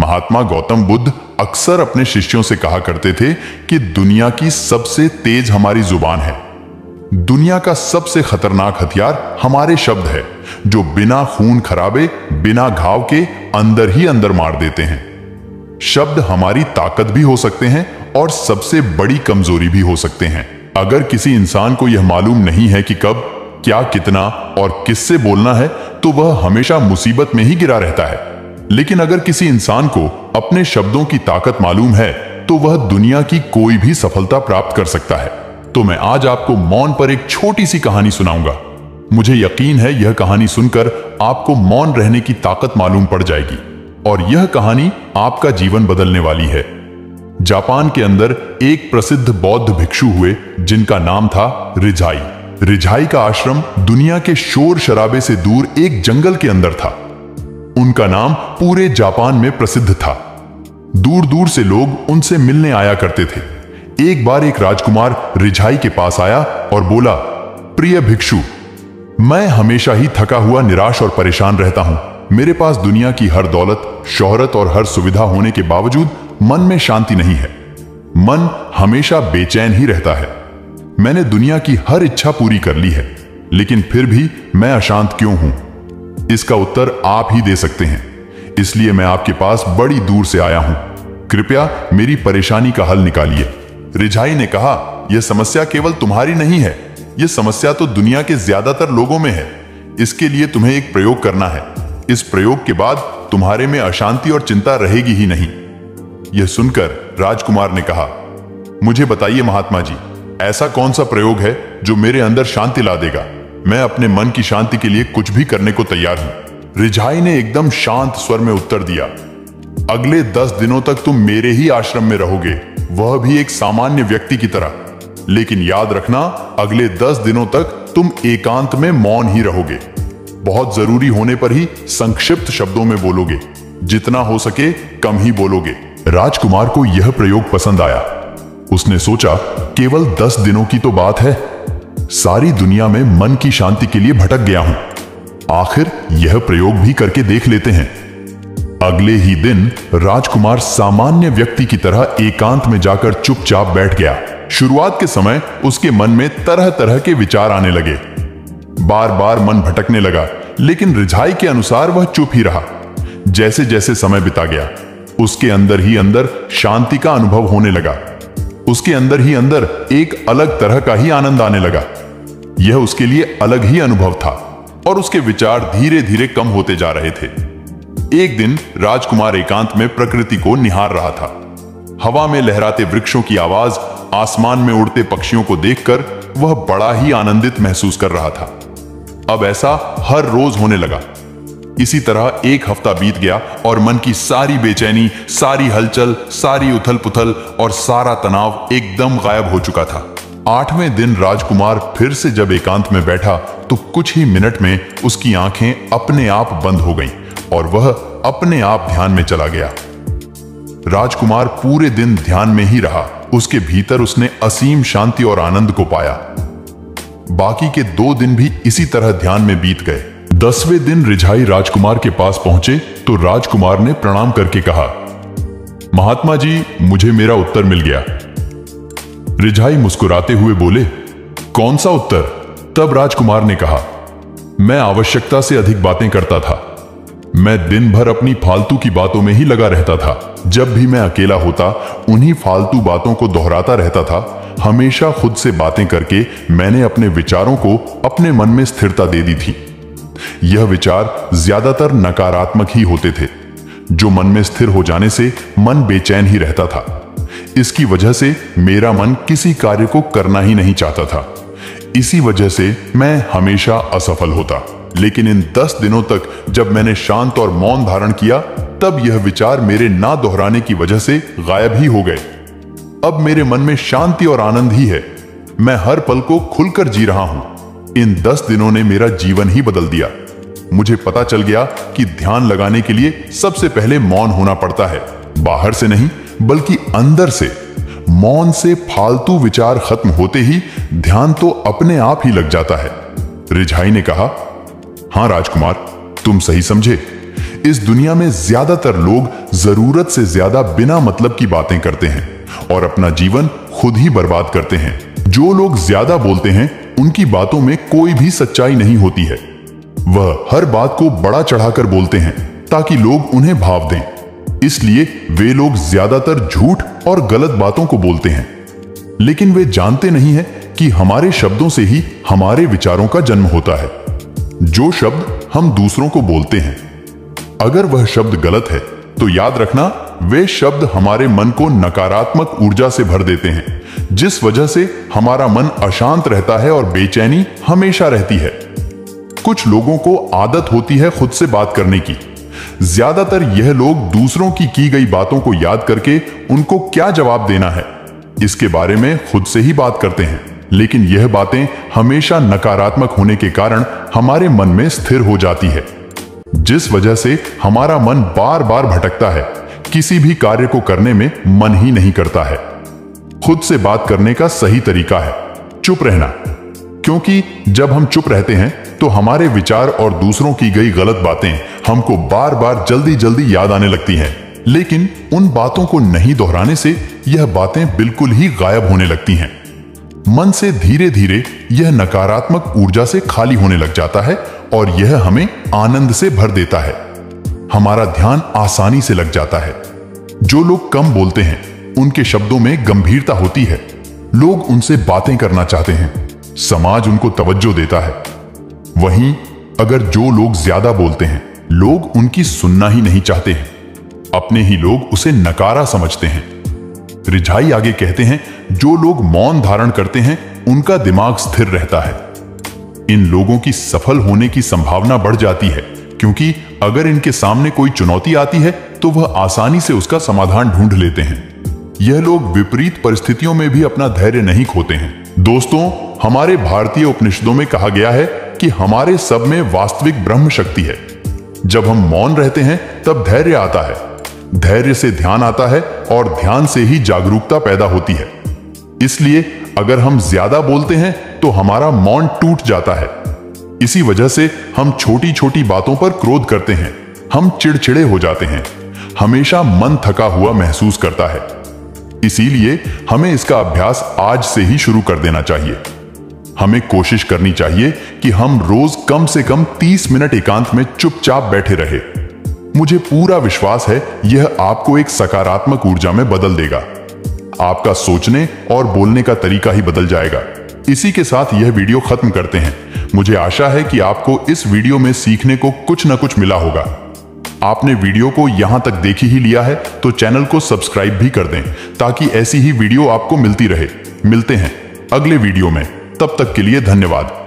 महात्मा गौतम बुद्ध अक्सर अपने शिष्यों से कहा करते थे कि दुनिया की सबसे तेज हमारी जुबान है। दुनिया का सबसे खतरनाक हथियार हमारे शब्द है, जो बिना खून खराबे, बिना घाव के अंदर ही अंदर मार देते हैं। शब्द हमारी ताकत भी हो सकते हैं और सबसे बड़ी कमजोरी भी हो सकते हैं। अगर किसी इंसान को यह मालूम नहीं है कि कब, क्या, कितना और किससे बोलना है, तो वह हमेशा मुसीबत में ही गिरा रहता है। लेकिन अगर किसी इंसान को अपने शब्दों की ताकत मालूम है, तो वह दुनिया की कोई भी सफलता प्राप्त कर सकता है। तो मैं आज आपको मौन पर एक छोटी सी कहानी सुनाऊंगा। मुझे यकीन है यह कहानी सुनकर आपको मौन रहने की ताकत मालूम पड़ जाएगी और यह कहानी आपका जीवन बदलने वाली है। जापान के अंदर एक प्रसिद्ध बौद्ध भिक्षु हुए जिनका नाम था रिझाई। रिझाई का आश्रम दुनिया के शोर शराबे से दूर एक जंगल के अंदर था। उनका नाम पूरे जापान में प्रसिद्ध था। दूर दूर से लोग उनसे मिलने आया करते थे। एक बार एक राजकुमार रिझाई के पास आया और बोला, प्रिय भिक्षु, मैं हमेशा ही थका हुआ, निराश और परेशान रहता हूं। मेरे पास दुनिया की हर दौलत, शोहरत और हर सुविधा होने के बावजूद मन में शांति नहीं है। मन हमेशा बेचैन ही रहता है। मैंने दुनिया की हर इच्छा पूरी कर ली है, लेकिन फिर भी मैं अशांत क्यों हूं? इसका उत्तर आप ही दे सकते हैं। इसलिए मैं आपके पास बड़ी दूर से आया हूं। कृपया मेरी परेशानी का हल निकालिए। रिझाई ने कहा, यह समस्या केवल तुम्हारी नहीं है, यह समस्या तो दुनिया के ज्यादातर लोगों में है। इसके लिए तुम्हें एक प्रयोग करना है। इस प्रयोग के बाद तुम्हारे में अशांति और चिंता रहेगी ही नहीं। यह सुनकर राजकुमार ने कहा, मुझे बताइए महात्मा जी, ऐसा कौन सा प्रयोग है जो मेरे अंदर शांति ला देगा? मैं अपने मन की शांति के लिए कुछ भी करने को तैयार हूं। रिझाई ने एकदम शांत स्वर में उत्तर दिया, अगले 10 दिनों तक तुम मेरे ही आश्रम में रहोगे, वह भी एक सामान्य व्यक्ति की तरह। लेकिन याद रखना, अगले 10 दिनों तक तुम एकांत में मौन ही रहोगे। बहुत जरूरी होने पर ही संक्षिप्त शब्दों में बोलोगे, जितना हो सके कम ही बोलोगे। राजकुमार को यह प्रयोग पसंद आया। उसने सोचा, केवल 10 दिनों की तो बात है, सारी दुनिया में मन की शांति के लिए भटक गया हूं, आखिर यह प्रयोग भी करके देख लेते हैं। अगले ही दिन राजकुमार सामान्य व्यक्ति की तरह एकांत में जाकर चुपचाप बैठ गया। शुरुआत के समय उसके मन में तरह तरह के विचार आने लगे। बार बार मन भटकने लगा, लेकिन रिझाई के अनुसार वह चुप ही रहा। जैसे जैसे समय बिता गया, उसके अंदर ही अंदर शांति का अनुभव होने लगा। उसके अंदर ही अंदर एक अलग तरह का ही आनंद आने लगा। यह उसके लिए अलग ही अनुभव था और उसके विचार धीरे धीरे कम होते जा रहे थे। एक दिन राजकुमार एकांत में प्रकृति को निहार रहा था। हवा में लहराते वृक्षों की आवाज, आसमान में उड़ते पक्षियों को देखकर वह बड़ा ही आनंदित महसूस कर रहा था। अब ऐसा हर रोज होने लगा। इसी तरह एक हफ्ता बीत गया और मन की सारी बेचैनी, सारी हलचल, सारी उथल पुथल और सारा तनाव एकदम गायब हो चुका था। 8वें दिन राजकुमार फिर से जब एकांत में बैठा तो कुछ ही मिनट में उसकी आंखें अपने आप बंद हो गईं और वह अपने आप ध्यान में चला गया। राजकुमार पूरे दिन ध्यान में ही रहा। उसके भीतर उसने असीम शांति और आनंद को पाया। बाकी के 2 दिन भी इसी तरह ध्यान में बीत गए। 10वें दिन रिझाई राजकुमार के पास पहुंचे तो राजकुमार ने प्रणाम करके कहा, महात्मा जी, मुझे मेरा उत्तर मिल गया। रिझाई मुस्कुराते हुए बोले, कौन सा उत्तर? तब राजकुमार ने कहा, मैं आवश्यकता से अधिक बातें करता था। मैं दिन भर अपनी फालतू की बातों में ही लगा रहता था। जब भी मैं अकेला होता, उन्हीं फालतू बातों को दोहराता रहता था। हमेशा खुद से बातें करके मैंने अपने विचारों को अपने मन में स्थिरता दे दी थी। यह विचार ज्यादातर नकारात्मक ही होते थे, जो मन में स्थिर हो जाने से मन बेचैन ही रहता था। इसकी वजह से मेरा मन किसी कार्य को करना ही नहीं चाहता था। इसी वजह से मैं हमेशा असफल होता। लेकिन इन 10 दिनों तक जब मैंने शांत और मौन धारण किया, तब यह विचार मेरे ना दोहराने की वजह से गायब ही हो गए। अब मेरे मन में शांति और आनंद ही है। मैं हर पल को खुलकर जी रहा हूं। इन 10 दिनों ने मेरा जीवन ही बदल दिया। मुझे पता चल गया कि ध्यान लगाने के लिए सबसे पहले मौन होना पड़ता है, बाहर से नहीं बल्कि अंदर से। मौन से फालतू विचार खत्म होते ही ध्यान तो अपने आप ही लग जाता है। रिझाई ने कहा, हां राजकुमार, तुम सही समझे। इस दुनिया में ज्यादातर लोग जरूरत से ज्यादा बिना मतलब की बातें करते हैं और अपना जीवन खुद ही बर्बाद करते हैं। जो लोग ज्यादा बोलते हैं उनकी बातों में कोई भी सच्चाई नहीं होती है। वह हर बात को बड़ा चढ़ाकर बोलते हैं ताकि लोग उन्हें भाव दें। इसलिए वे लोग ज्यादातर झूठ और गलत बातों को बोलते हैं, लेकिन वे जानते नहीं हैं कि हमारे शब्दों से ही हमारे विचारों का जन्म होता है। जो शब्द हम दूसरों को बोलते हैं, अगर वह शब्द गलत है तो याद रखना वे शब्द हमारे मन को नकारात्मक ऊर्जा से भर देते हैं, जिस वजह से हमारा मन अशांत रहता है और बेचैनी हमेशा रहती है। कुछ लोगों को आदत होती है खुद से बात करने की। ज्यादातर यह लोग दूसरों की गई बातों को याद करके उनको क्या जवाब देना है इसके बारे में खुद से ही बात करते हैं, लेकिन यह बातें हमेशा नकारात्मक होने के कारण हमारे मन में स्थिर हो जाती है, जिस वजह से हमारा मन बार बार भटकता है। किसी भी कार्य को करने में मन ही नहीं करता है। खुद से बात करने का सही तरीका है चुप रहना, क्योंकि जब हम चुप रहते हैं तो हमारे विचार और दूसरों की गई गलत बातें हमको बार बार जल्दी जल्दी याद आने लगती हैं, लेकिन उन बातों को नहीं दोहराने से यह बातें बिल्कुल ही गायब होने लगती हैं। मन से धीरे धीरे यह नकारात्मक ऊर्जा से खाली होने लग जाता है और यह हमें आनंद से भर देता है। हमारा ध्यान आसानी से लग जाता है। जो लोग कम बोलते हैं उनके शब्दों में गंभीरता होती है। लोग उनसे बातें करना चाहते हैं, समाज उनको तवज्जो देता है। वहीं अगर जो लोग ज्यादा बोलते हैं, लोग उनकी सुनना ही नहीं चाहते हैं। अपने ही लोग उसे नकारा समझते हैं। रिझाई आगे कहते हैं, जो लोग मौन धारण करते हैं उनका दिमाग स्थिर रहता है। इन लोगों की सफल होने की संभावना बढ़ जाती है, क्योंकि अगर इनके सामने कोई चुनौती आती है तो वह आसानी से उसका समाधान ढूंढ लेते हैं। यह लोग विपरीत परिस्थितियों में भी अपना धैर्य नहीं खोते हैं। दोस्तों, हमारे भारतीय उपनिषदों में कहा गया है कि हमारे सब में वास्तविक ब्रह्म शक्ति है। जब हम मौन रहते हैं तब धैर्य आता है, धैर्य से ध्यान आता है और ध्यान से ही जागरूकता पैदा होती है। इसलिए अगर हम ज्यादा बोलते हैं तो हमारा मौन टूट जाता है। इसी वजह से हम छोटी छोटी बातों पर क्रोध करते हैं, हम चिड़चिड़े हो जाते हैं, हमेशा मन थका हुआ महसूस करता है। इसीलिए हमें इसका अभ्यास आज से ही शुरू कर देना चाहिए। हमें कोशिश करनी चाहिए कि हम रोज कम से कम 30 मिनट एकांत में चुपचाप बैठे रहे। मुझे पूरा विश्वास है यह आपको एक सकारात्मक ऊर्जा में बदल देगा। आपका सोचने और बोलने का तरीका ही बदल जाएगा। इसी के साथ यह वीडियो खत्म करते हैं। मुझे आशा है कि आपको इस वीडियो में सीखने को कुछ न कुछ मिला होगा। आपने वीडियो को यहां तक देख ही लिया है तो चैनल को सब्सक्राइब भी कर दें, ताकि ऐसी ही वीडियो आपको मिलती रहे। मिलते हैं अगले वीडियो में, तब तक के लिए धन्यवाद।